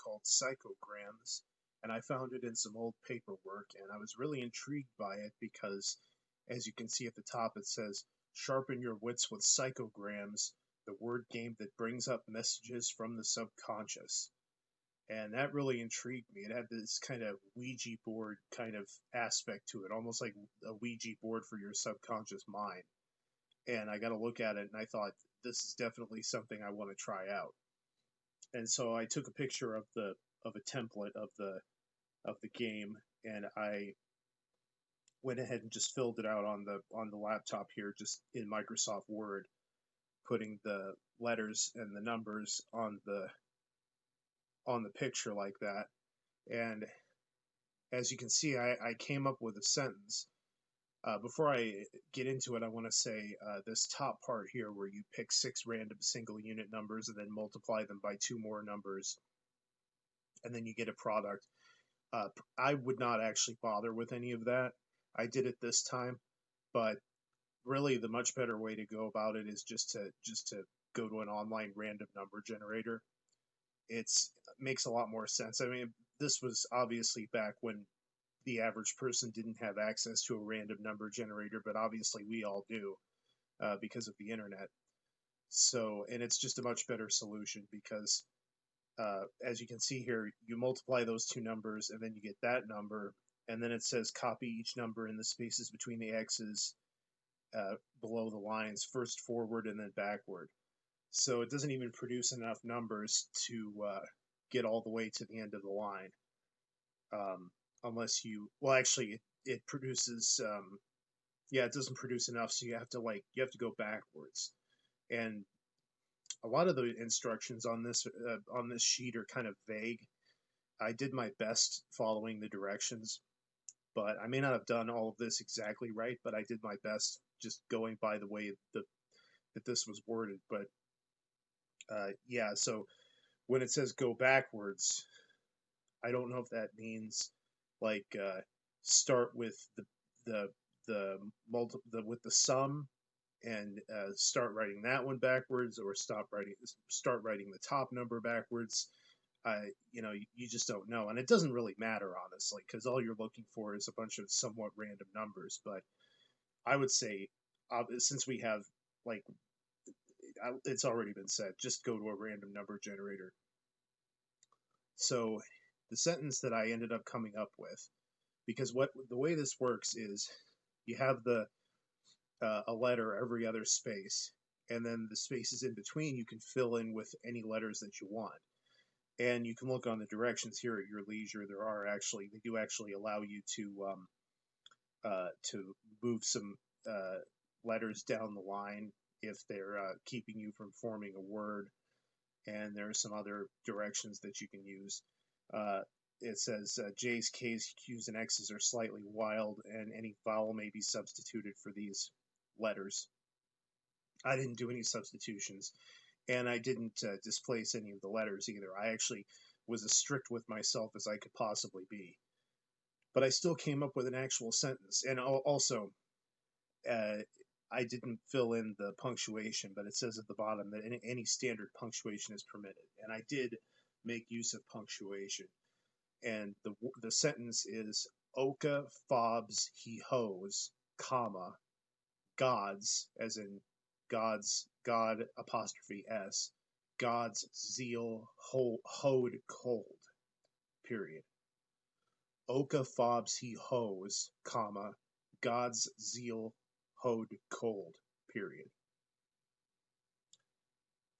called psychograms, and I found it in some old paperwork, and I was really intrigued by it because, as you can see at the top, it says, "Sharpen your wits with psychograms, the word game that brings up messages from the subconscious." And that really intrigued me. It had this kind of Ouija board kind of aspect to it, almost like a Ouija board for your subconscious mind. And I got to look at it, and I thought, this is definitely something I want to try out. And so I took a picture of a template of the game, and I went ahead and just filled it out on the laptop here, just in Microsoft Word, putting the letters and the numbers on the picture like that. And as you can see, I came up with a sentence. Before I get into it, I want to say this top part here where you pick 6 random single unit numbers and then multiply them by 2 more numbers, and then you get a product. I would not actually bother with any of that. I did it this time, but really the much better way to go about it is just to go to an online random number generator. It makes a lot more sense. I mean, this was obviously back when the average person didn't have access to a random number generator, but obviously we all do because of the internet. So, and it's just a much better solution because, as you can see here, you multiply those 2 numbers and then you get that number, and then it says copy each number in the spaces between the X's below the lines, first forward and then backward. So it doesn't even produce enough numbers to get all the way to the end of the line. Unless you, well, actually, it produces, yeah, it doesn't produce enough, so you have to go backwards. And a lot of the instructions on this sheet are kind of vague. I did my best following the directions, but I may not have done all of this exactly right, but I did my best just going by the way that this was worded. But yeah, so when it says go backwards, I don't know if that means like start with with the sum and start writing that one backwards, or start writing the top number backwards. You just don't know, and it doesn't really matter, honestly, because all you're looking for is a bunch of somewhat random numbers. But I would say, since we have, like, it's already been said, just go to a random number generator. So the sentence that I ended up coming up with, because the way this works is you have a letter every other space, and then the spaces in between you can fill in with any letters that you want. And you can look on the directions here at your leisure. They do actually allow you to move some letters down the line if they're keeping you from forming a word. And there are some other directions that you can use. It says J's, K's, Q's, and X's are slightly wild, and any vowel may be substituted for these letters. I didn't do any substitutions, and I didn't displace any of the letters either. I actually was as strict with myself as I could possibly be. But I still came up with an actual sentence. And also, I didn't fill in the punctuation, but it says at the bottom that any standard punctuation is permitted. And I did make use of punctuation. And the sentence is, Oka fobs he hoes, comma, God's, as in God's, God apostrophe S, God's zeal hoed cold, period. Oka fobs he hoes, comma, God's zeal hoed cold, period.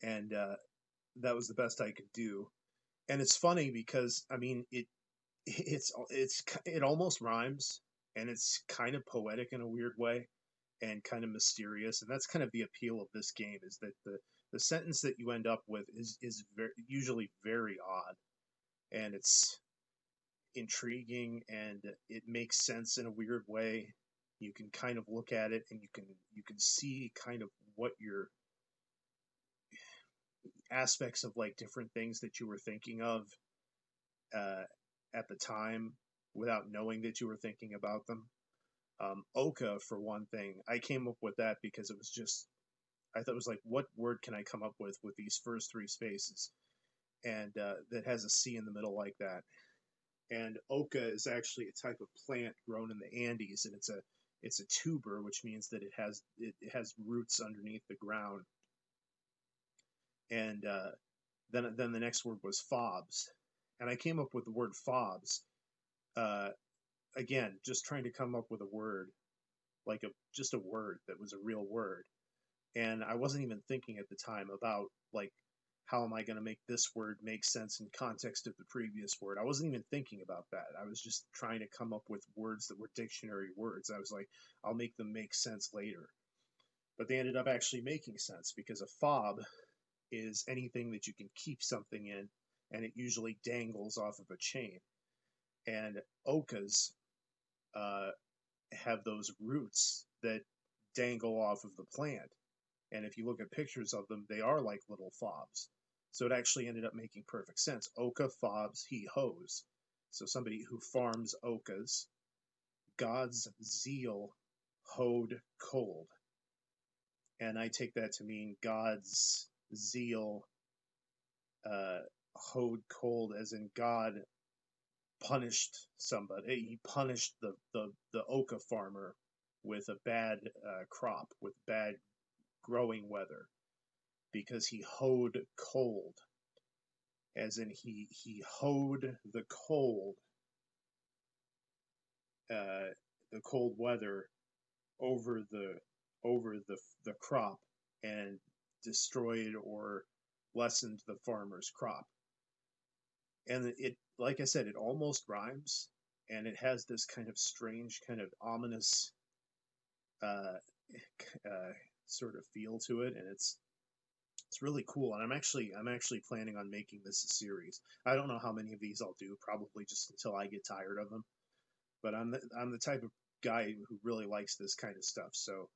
And that was the best I could do. And it's funny because, I mean, it almost rhymes, and it's kind of poetic in a weird way, and kind of mysterious. And that's kind of the appeal of this game, is that the sentence that you end up with is usually very odd, and it's intriguing, and it makes sense in a weird way. You can kind of look at it, and you can see kind of what your aspects of, like, different things that you were thinking of at the time without knowing that you were thinking about them. Oka, for one thing, I came up with that because it was just, I thought it was like, what word can I come up with these first 3 spaces? and that has a C in the middle like that. And oca is actually a type of plant grown in the Andes, and it's a tuber, which means that it has roots underneath the ground. And then the next word was fobs, and I came up with the word fobs. Uh, Again, just trying to come up with a word, like just a word that was a real word. And I wasn't even thinking at the time about, like, how am I going to make this word make sense in context of the previous word. I wasn't even thinking about that. I was just trying to come up with words that were dictionary words. I was like, I'll make them make sense later. But they ended up actually making sense, because a fob is anything that you can keep something in, and it usually dangles off of a chain. And ocas have those roots that dangle off of the plant. And if you look at pictures of them, they are like little fobs. So it actually ended up making perfect sense. Oca fobs he hoes. So somebody who farms ocas. God's zeal hoed cold. And I take that to mean God's zeal hoed cold, as in God punished somebody. He punished the oca farmer with a bad crop, with bad growing weather, because he hoed cold, as in he hoed the cold weather over the crop, and destroyed or lessened the farmer's crop. And it, like I said, it almost rhymes, and it has this kind of strange, kind of ominous uh, sort of feel to it, and it's really cool. And I'm actually planning on making this a series. I don't know how many of these I'll do, probably just until I get tired of them. But I'm the type of guy who really likes this kind of stuff. So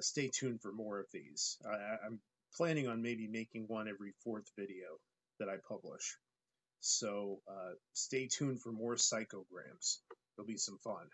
stay tuned for more of these. I'm planning on maybe making one every fourth video that I publish. So stay tuned for more psychograms. There'll be some fun.